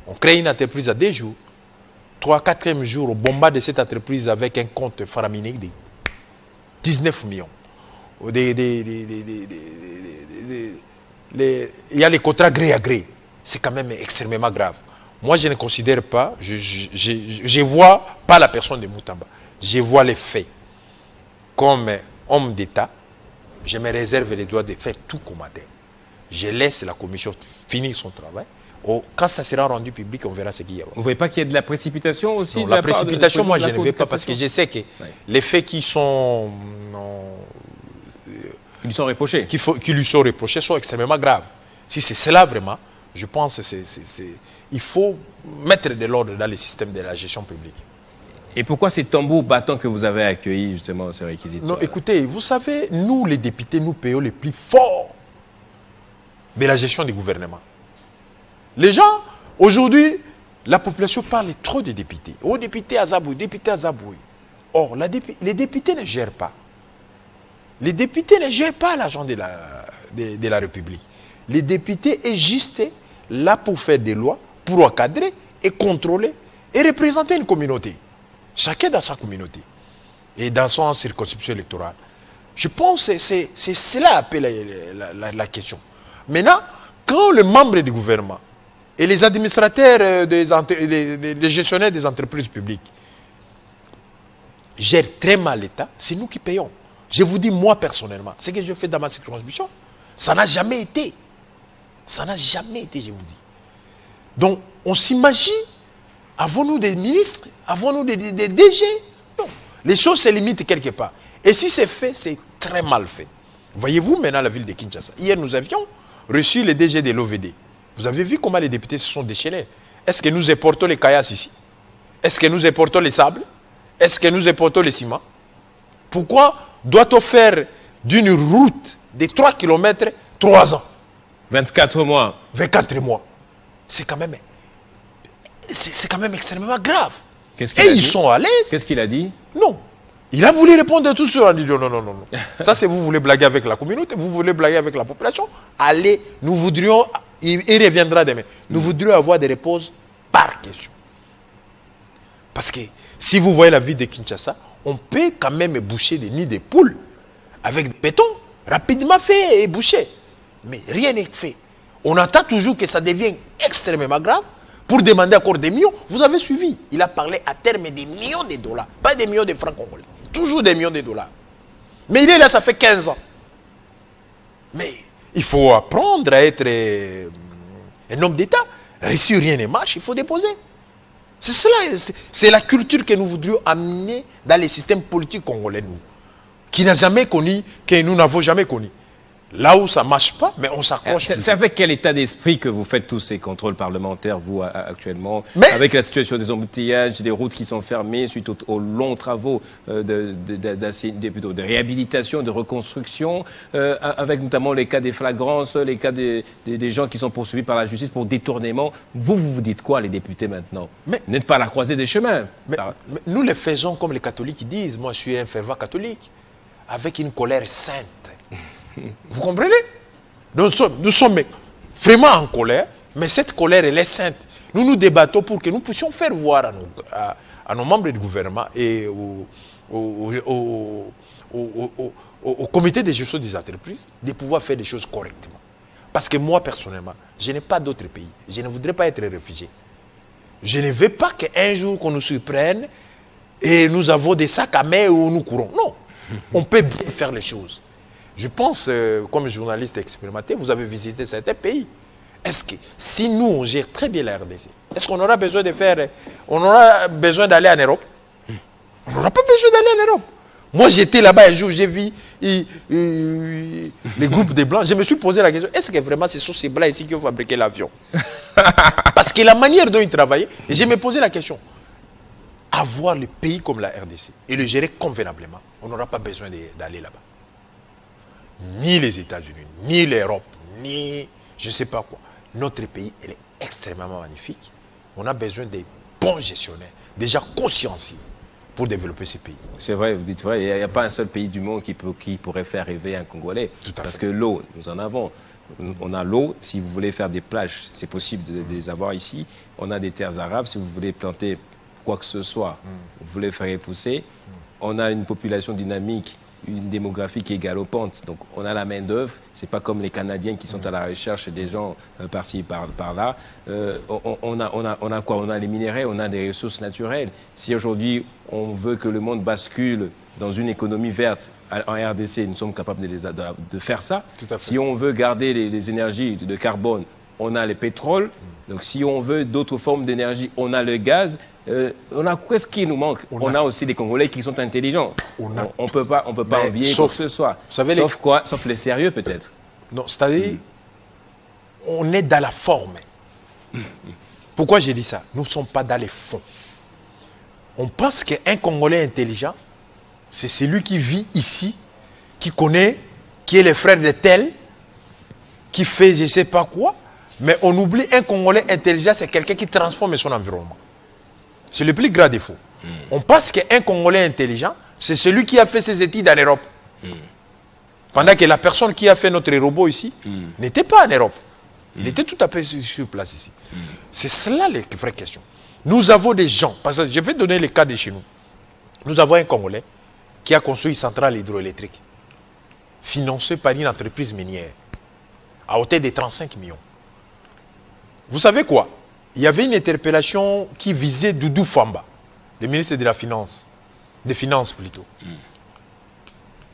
On crée une entreprise à 2 jours. 3-4e jour, on bombarde cette entreprise avec un compte faramineux de 19 millions. Il y a les contrats gré à gré. C'est quand même extrêmement grave. Moi, je ne considère pas, je ne vois pas la personne de Moutamba. Je vois les faits. Comme homme d'État, je me réserve les droits de faire tout commentaire. Je laisse la commission finir son travail. Quand ça sera rendu public, on verra ce qu'il y a. Vous ne voyez pas qu'il y a de la précipitation aussi? Non, la précipitation, moi, je ne veux pas parce que je sais que les faits qui sont... Qui lui sont reprochés. Qui lui sont reprochés sont extrêmement graves. Si c'est cela vraiment, je pense qu'il faut mettre de l'ordre dans le système de la gestion publique. Et pourquoi ces tambours battants que vous avez accueillis justement ce réquisitoire? Non, écoutez, vous savez, nous les députés, nous payons les plus forts de la gestion du gouvernement. Les gens, aujourd'hui, la population parle trop des députés. Oh, député Azaboui, député Azaboui. Or, les députés ne gèrent pas. Les députés ne gèrent pas l'argent de la République. Les députés sont juste là pour faire des lois, pour encadrer et contrôler et représenter une communauté. Chacun dans sa communauté et dans son circonscription électorale. Je pense que c'est cela appelle la question. Maintenant, quand les membres du gouvernement et les administrateurs, les gestionnaires des entreprises publiques gèrent très mal l'État, c'est nous qui payons. Je vous dis, moi personnellement, ce que je fais dans ma circonscription, ça n'a jamais été. Ça n'a jamais été, je vous dis. Donc, on s'imagine, avons-nous des ministres, avons-nous des DG? Non. Les choses se limitent quelque part. Et si c'est fait, c'est très mal fait. Voyez-vous maintenant la ville de Kinshasa. Hier, nous avions reçu les DG de l'OVD. Vous avez vu comment les députés se sont déchaînés. Est-ce que nous importons les caillasses ici? Est-ce que nous importons les sables? Est-ce que nous importons les ciments? Pourquoi doit-on faire d'une route de 3 km 3 ans? 24 mois. 24 mois. C'est quand même extrêmement grave. Et ils sont à l'aise. Qu'est-ce qu'il a dit? Non. Il a voulu répondre à tout ça. Il a dit non. Ça, c'est vous voulez blaguer avec la communauté, vous voulez blaguer avec la population. Allez, nous voudrions, il reviendra demain, nous voudrions avoir des réponses par question. Parce que si vous voyez la ville de Kinshasa, on peut quand même boucher des nids de poules avec du béton, rapidement fait et bouché. Mais rien n'est fait. On entend toujours que ça devient extrêmement grave pour demander encore des millions. Vous avez suivi, il a parlé à terme des millions de dollars, pas des millions de francs congolais, toujours des millions de dollars. Mais il est là, ça fait 15 ans. Mais il faut apprendre à être un homme d'État. Si rien ne marche, il faut déposer. C'est cela, c'est la culture que nous voudrions amener dans les systèmes politiques congolais, nous. qui n'a jamais connu, que nous n'avons jamais connu. Là où ça ne marche pas, mais on s'accroche. C'est avec quel état d'esprit que vous faites tous ces contrôles parlementaires, vous, actuellement, avec la situation des embouteillages, des routes qui sont fermées suite aux longs travaux de réhabilitation, de reconstruction, avec notamment les cas des flagrances, les cas des gens qui sont poursuivis par la justice pour détournement. Vous dites quoi, les députés, maintenant? Vous n'êtes pas à la croisée des chemins. Mais nous les faisons comme les catholiques qui disent. Moi, je suis un fervent catholique, avec une colère sainte. Vous comprenez? Nous sommes vraiment en colère, mais cette colère, elle est sainte. Nous nous débattons pour que nous puissions faire voir à nos membres du gouvernement et au comité de gestion des entreprises de pouvoir faire des choses correctement. Parce que moi, personnellement, je n'ai pas d'autre pays. Je ne voudrais pas être réfugié. Je ne veux pas qu'un jour qu'on nous surprenne et nous avons des sacs à main où nous courons. Non, on peut bien faire les choses. Je pense, comme journaliste expérimenté, vous avez visité certains pays. Est-ce que si nous, on gère très bien la RDC, est-ce qu'on aura besoin de faire... On aura besoin d'aller en Europe? On n'aura pas besoin d'aller en Europe. Moi, j'étais là-bas un jour, j'ai vu les groupes de Blancs. Je me suis posé la question, est-ce que vraiment ce sont ces Blancs ici qui ont fabriqué l'avion? Parce que la manière dont ils travaillaient, et je me posais la question, avoir le pays comme la RDC et le gérer convenablement, on n'aura pas besoin d'aller là-bas. Ni les États-Unis, ni l'Europe, ni je ne sais pas quoi. Notre pays, elle est extrêmement magnifique. On a besoin des bons gestionnaires, déjà consciencieux pour développer ces pays. C'est vrai, vous dites vrai, il n'y a pas un seul pays du monde qui pourrait faire rêver un Congolais. Parce que l'eau, nous en avons. On a l'eau, si vous voulez faire des plages, c'est possible de les avoir ici. On a des terres arables, si vous voulez planter quoi que ce soit, vous voulez faire pousser. On a une population dynamique, une démographie qui est galopante. Donc on a la main d'œuvre. C'est pas comme les Canadiens qui sont à la recherche des gens par-ci, par-là. On a quoi? On a les minéraux, on a des ressources naturelles. Si aujourd'hui on veut que le monde bascule dans une économie verte en RDC, nous sommes capables de faire ça. Si on veut garder les énergies de carbone, on a le pétrole. Donc si on veut d'autres formes d'énergie, on a le gaz. On a qu'est-ce qui nous manque? On a aussi des Congolais qui sont intelligents. On peut pas envier quoi que ce soit. Sauf quoi? Sauf les sérieux peut-être. Non, c'est-à-dire, on est dans la forme. Pourquoi j'ai dit ça? Nous ne sommes pas dans les fonds. On pense qu'un Congolais intelligent, c'est celui qui vit ici, qui connaît, qui est le frère de tel, qui fait je ne sais pas quoi. Mais on oublie un Congolais intelligent, c'est quelqu'un qui transforme son environnement. C'est le plus grand défaut. On pense qu'un Congolais intelligent, c'est celui qui a fait ses études en Europe. Pendant que la personne qui a fait notre robot ici n'était pas en Europe. Il était tout à fait sur place ici. C'est cela les vraies questions. Nous avons des gens, parce que je vais donner le cas de chez nous. Nous avons un Congolais qui a construit une centrale hydroélectrique financée par une entreprise minière à hauteur de 35 millions. Vous savez quoi? Il y avait une interpellation qui visait Doudou Famba, le ministre de la Finance, des Finances plutôt,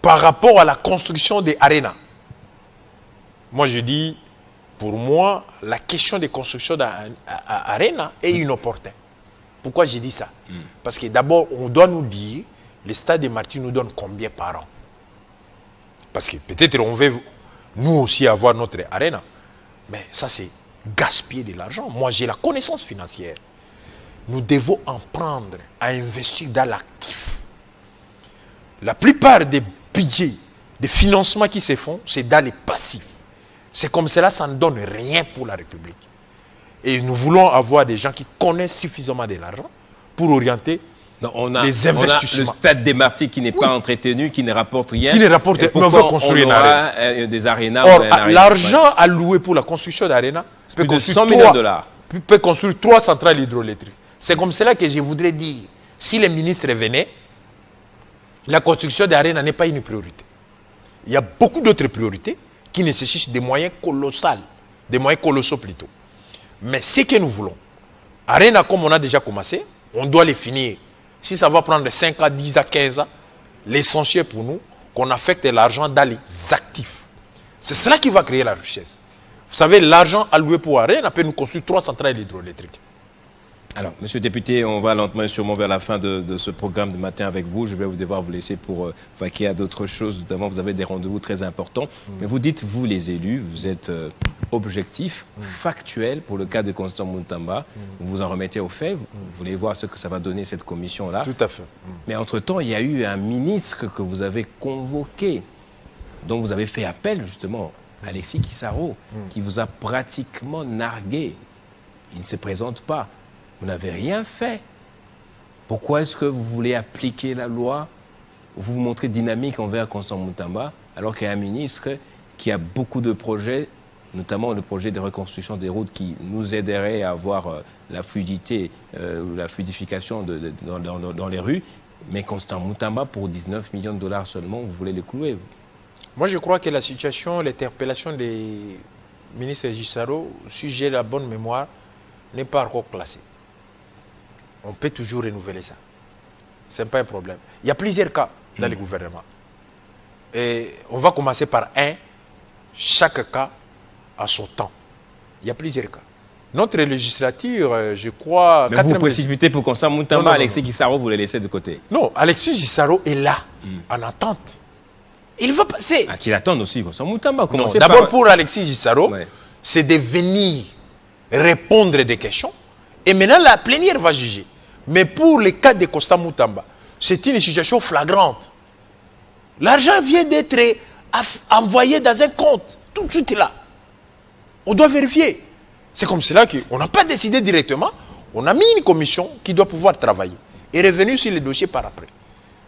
par rapport à la construction des arénas. Moi je dis, pour moi, la question des constructions d'arénas est inopportune. Pourquoi j'ai dit ça? Parce que d'abord, on doit nous dire, le stade de Martyrs nous donne combien par an? Parce que peut-être on veut nous aussi avoir notre aréna, mais ça c'est gaspiller de l'argent. Moi, j'ai la connaissance financière. Nous devons en prendre à investir dans l'actif. La plupart des budgets, des financements qui se font, c'est dans les passifs. C'est comme cela, ça ne donne rien pour la République. Et nous voulons avoir des gens qui connaissent suffisamment de l'argent pour orienter les investissements. On a le stade des Martyrs qui n'est pas entretenu, qui ne rapporte rien. Qui ne rapporte rien. Mais on veut construire une aréna. Des arénas. Or, l'argent alloué pour la construction d'aréna peut construire 100 millions de dollars. Peut construire 3 centrales hydroélectriques. C'est comme cela que je voudrais dire, si les ministres venaient, la construction d'aréna n'est pas une priorité. Il y a beaucoup d'autres priorités qui nécessitent des moyens colossaux, des moyens colossaux plutôt. Mais ce que nous voulons, aréna comme on a déjà commencé, on doit les finir. Si ça va prendre 5 à 10 à 15 ans, l'essentiel pour nous, qu'on affecte l'argent dans les actifs. C'est cela qui va créer la richesse. Vous savez, l'argent alloué pour Aréna peut nous construire 3 centrales hydroélectriques. Alors, monsieur le député, on va lentement et sûrement vers la fin de ce programme de matin avec vous. Je vais devoir vous laisser pour vaquer à d'autres choses. Notamment, vous avez des rendez-vous très importants. Mais vous dites, vous les élus, vous êtes objectifs, factuels pour le cas de Constant Moutamba. Vous vous en remettez aux faits. Vous voulez voir ce que ça va donner cette commission-là. Tout à fait. Mais entre-temps, il y a eu un ministre que vous avez convoqué, dont vous avez fait appel justement, Alexis Guissaro, qui vous a pratiquement nargué. Il ne se présente pas. Vous n'avez rien fait. Pourquoi est-ce que vous voulez appliquer la loi? Vous vous montrez dynamique envers Constant Moutamba, alors qu'il y a un ministre qui a beaucoup de projets, notamment le projet de reconstruction des routes qui nous aiderait à avoir la fluidité, la fluidification dans les rues. Mais Constant Moutamba, pour 19 millions de dollars seulement, vous voulez le clouer. Moi, je crois que la situation, l'interpellation des ministres Guissaro, si j'ai la bonne mémoire, n'est pas encore classée. On peut toujours renouveler ça. Ce n'est pas un problème. Il y a plusieurs cas dans les gouvernements. Et on va commencer par un. Chaque cas a son temps. Il y a plusieurs cas. Notre législature, je crois... Mais vous précipitez pour Constant Moutamba, Alexis Guissaro, vous les laissez de côté. Non, Alexis Guissaro est là, en attente. Il va passer. Ah, qu'il attende aussi, Constant Moutamba. D'abord, pour Alexis Guissaro, c'est de venir répondre des questions. Et maintenant, la plénière va juger. Mais pour le cas de Constant Moutamba, c'est une situation flagrante. L'argent vient d'être envoyé dans un compte. Tout de suite là. On doit vérifier. C'est comme cela qu'on n'a pas décidé directement. On a mis une commission qui doit pouvoir travailler. Et revenir sur les dossiers par après.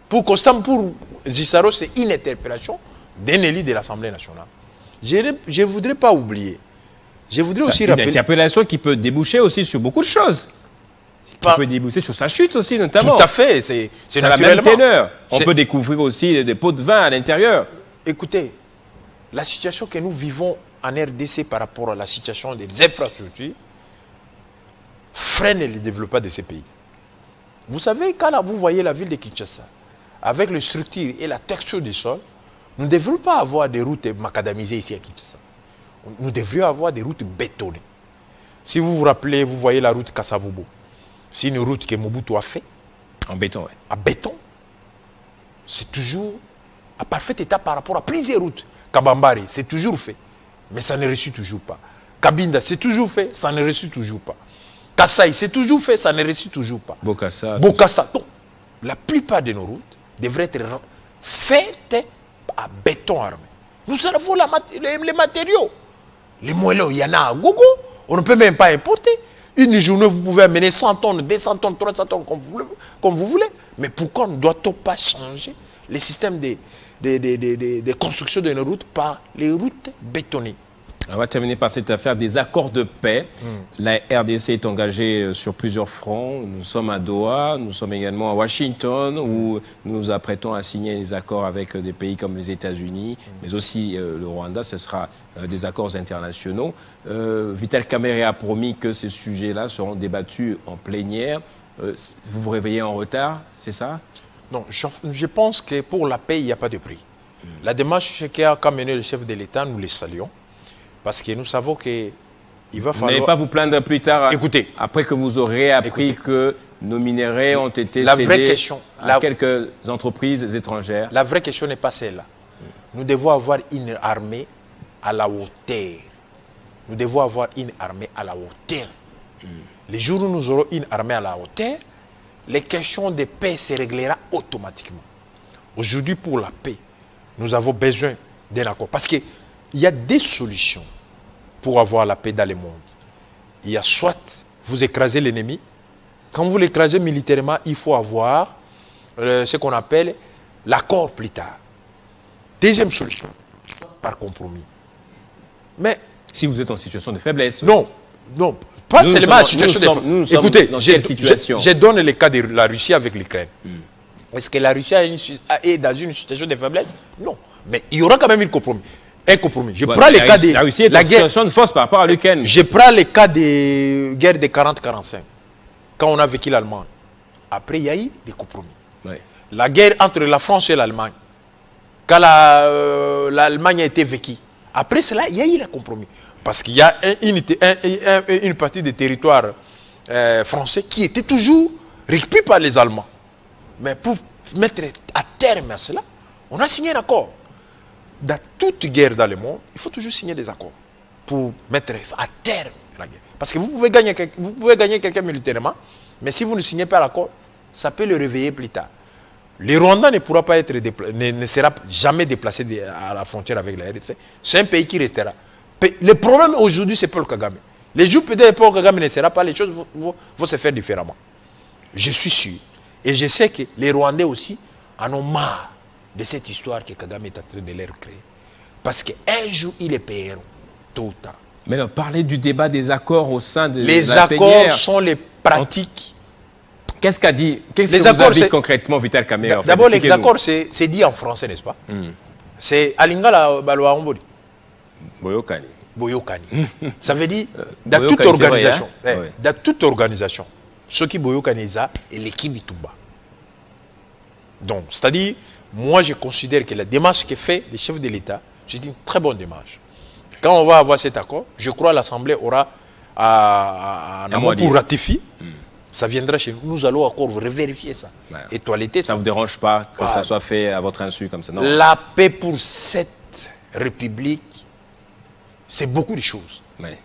Pour Guissaro, c'est une interpellation d'un élu de l'Assemblée nationale. Je ne voudrais pas oublier. Je voudrais aussi rappeler... Une interpellation qui peut déboucher aussi sur beaucoup de choses. Qui peut déboucher sur sa chute aussi, notamment. Tout à fait. C'est la même teneur. On peut découvrir aussi des pots de vin à l'intérieur. Écoutez, la situation que nous vivons en RDC par rapport à la situation des infrastructures freine le développement de ces pays. Vous savez, quand vous voyez la ville de Kinshasa, avec les structures et la texture du sol, nous ne devrions pas avoir des routes macadamisées ici à Kinshasa. Nous devrions avoir des routes bétonnées. Si vous vous rappelez, vous voyez la route Kassavubo. C'est une route que Mobutu a fait. En béton, oui. En béton. C'est toujours à parfait état par rapport à plusieurs routes. Kabambari, c'est toujours fait. Mais ça ne réussit toujours pas. Kabinda, c'est toujours fait, ça ne réussit toujours pas. Kassai, c'est toujours fait, ça ne réussit toujours pas. Bokassa. Donc, la plupart de nos routes devraient être faites à béton armé. Nous avons les matériaux. Les moellons, il y en a à gogo. On ne peut même pas importer. Une journée, vous pouvez amener 100 tonnes, 200 tonnes, 300 tonnes, comme vous voulez. Mais pourquoi ne doit-on pas changer les systèmes de construction de nos routes par les routes bétonnées? On va terminer par cette affaire des accords de paix. La RDC est engagée sur plusieurs fronts. Nous sommes à Doha, nous sommes également à Washington, où nous nous apprêtons à signer des accords avec des pays comme les États-Unis, mais aussi le Rwanda. Ce sera des accords internationaux. Vital Kamerhe a promis que ces sujets-là seront débattus en plénière. Vous vous réveillez en retard, c'est ça? Non, je pense que pour la paix, il n'y a pas de prix. La démarche qu'a mené le chef de l'État, nous les saluons. Parce que nous savons qu'il va falloir... Vous n'allez pas vous plaindre plus tard, écoutez, après que vous aurez appris que nos minéraux ont été cédés à quelques entreprises étrangères. La vraie question n'est pas celle-là. Nous devons avoir une armée à la hauteur. Nous devons avoir une armée à la hauteur. Les jours où nous aurons une armée à la hauteur, les questions de paix se régleront automatiquement. Aujourd'hui, pour la paix, nous avons besoin d'un accord. Parce qu'il y a des solutions pour avoir la paix dans le monde. Il y a soit vous écrasez l'ennemi. Quand vous l'écrasez militairement, il faut avoir ce qu'on appelle l'accord plus tard. Deuxième solution, soit par compromis. Mais si vous êtes en situation de faiblesse. Non, non, pas seulement en situation de faiblesse. Écoutez, je donne le cas de la Russie avec l'Ukraine. Est-ce que la Russie est dans une situation de faiblesse? Non. Mais il y aura quand même un compromis. Je prends le cas de la Russie est en situation de force par rapport à l'Ukraine. Je prends le cas de guerre de 40-45. Quand on a vécu l'Allemagne. Après, il y a eu des compromis. Oui. La guerre entre la France et l'Allemagne. Quand l'Allemagne a été vécue. Après cela, il y a eu le compromis. Parce qu'il y a une partie des territoires français qui était toujours récupéré par les Allemands. Mais pour mettre à terme à cela, on a signé un accord. Dans toute guerre dans le monde, il faut toujours signer des accords pour mettre à terme la guerre. Parce que vous pouvez gagner quelqu'un militairement, mais si vous ne signez pas l'accord, ça peut le réveiller plus tard. Le Rwanda ne pourra pas être ne sera jamais déplacé à la frontière avec la RDC. C'est un pays qui restera. Le problème aujourd'hui, c'est Paul Kagame. Les jours peut-être Paul Kagame ne sera pas, les choses vont se faire différemment. Je suis sûr. Et je sais que les Rwandais aussi en ont marre de cette histoire que Kagame est en train de leur créer. Parce qu'un jour, ils les paieront, tôt ou tard. Mais non, parlez du débat des accords au sein de les la accords plénière. Sont les pratiques. Qu'est-ce qu'a dit, qu'est-ce que vous avez dit concrètement Vital Kamerhe? D'abord, les accords, c'est dit en français, n'est-ce pas? C'est Alingala Balwaamboli. Boyokani. Boyokani. Ça veut dire, dans toute organisation, dans toute organisation, ce qui Boyokani est l'équipe Itumba. Donc, c'est-à-dire, moi, je considère que la démarche que fait le chef de l'État, c'est une très bonne démarche. Quand on va avoir cet accord, je crois que l'Assemblée aura un amont pour ratifier. Ça viendra chez nous. Nous allons encore vérifier ça. Ouais. Et toiletter ça. Ça ne vous dérange pas que ça soit fait à votre insu comme ça, non? La paix pour cette République, c'est beaucoup de choses. Ouais.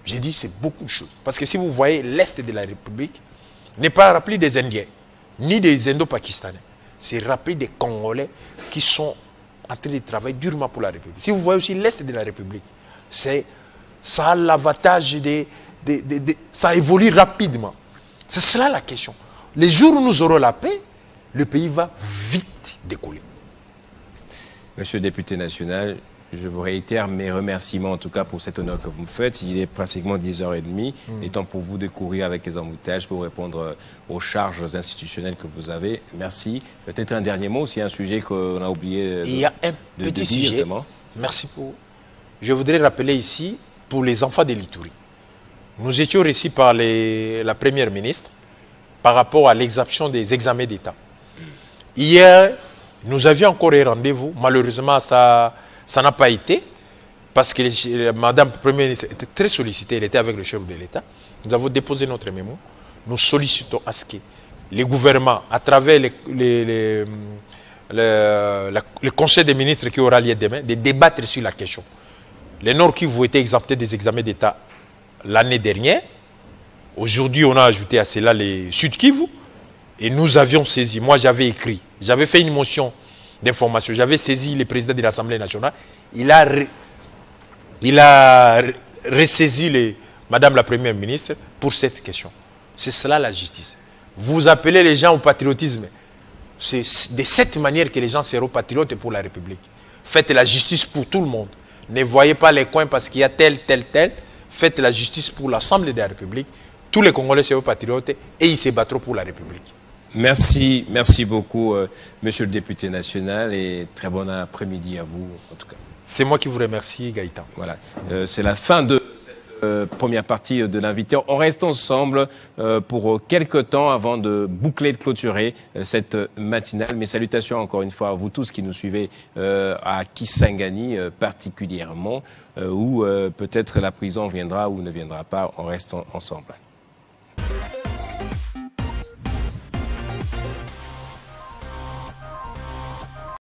J'ai dit c'est beaucoup de choses. Parce que si vous voyez l'Est de la République, n'est pas rempli des Indiens, ni des Indo-Pakistanais. C'est rempli des Congolais qui sont en train de travailler durement pour la République. Si vous voyez aussi l'Est de la République, ça a l'avantage ça évolue rapidement. C'est cela la question. Les jours où nous aurons la paix, le pays va vite décoller. Monsieur le député national, je vous réitère mes remerciements en tout cas pour cet honneur que vous me faites. Il est pratiquement 10h30. Il est temps pour vous de courir avec les embouteillages pour répondre aux charges institutionnelles que vous avez. Merci. Peut-être un dernier mot, s'il y a un sujet qu'on a oublié Il y a un petit sujet. Notamment. Merci pour... Je voudrais rappeler ici, pour les enfants de l'Ituri. Nous étions reçus par la première ministre par rapport à l'exemption des examens d'État. Hier, nous avions encore un rendez-vous. Malheureusement, ça n'a pas été parce que Madame la première ministre était très sollicitée. Elle était avec le chef de l'État. Nous avons déposé notre mémo. Nous sollicitons à ce que les gouvernements, à travers le conseil des ministres qui aura lieu demain, de débattre sur la question. Les Nord Kivu étaient exemptés des examens d'État l'année dernière. Aujourd'hui, on a ajouté à cela les Sud Kivu. Et nous avions saisi, moi j'avais écrit, j'avais fait une motion d'information, j'avais saisi le président de l'Assemblée nationale. Il a ressaisi Madame la Première ministre pour cette question. C'est cela la justice. Vous appelez les gens au patriotisme. C'est de cette manière que les gens seront patriotes pour la République. Faites la justice pour tout le monde. Ne voyez pas les coins parce qu'il y a tel. Faites la justice pour l'Assemblée de la République. Tous les Congolais seront patriotes et ils se battront pour la République. Merci beaucoup, monsieur le député national, et très bon après-midi à vous, en tout cas. C'est moi qui vous remercie, Gaëtan. Voilà, c'est la fin de cette première partie de l'invité. On reste ensemble pour quelques temps avant de boucler, de clôturer cette matinale. Mes salutations encore une fois à vous tous qui nous suivez à Kisangani particulièrement, où peut-être la prison viendra ou ne viendra pas. On reste ensemble.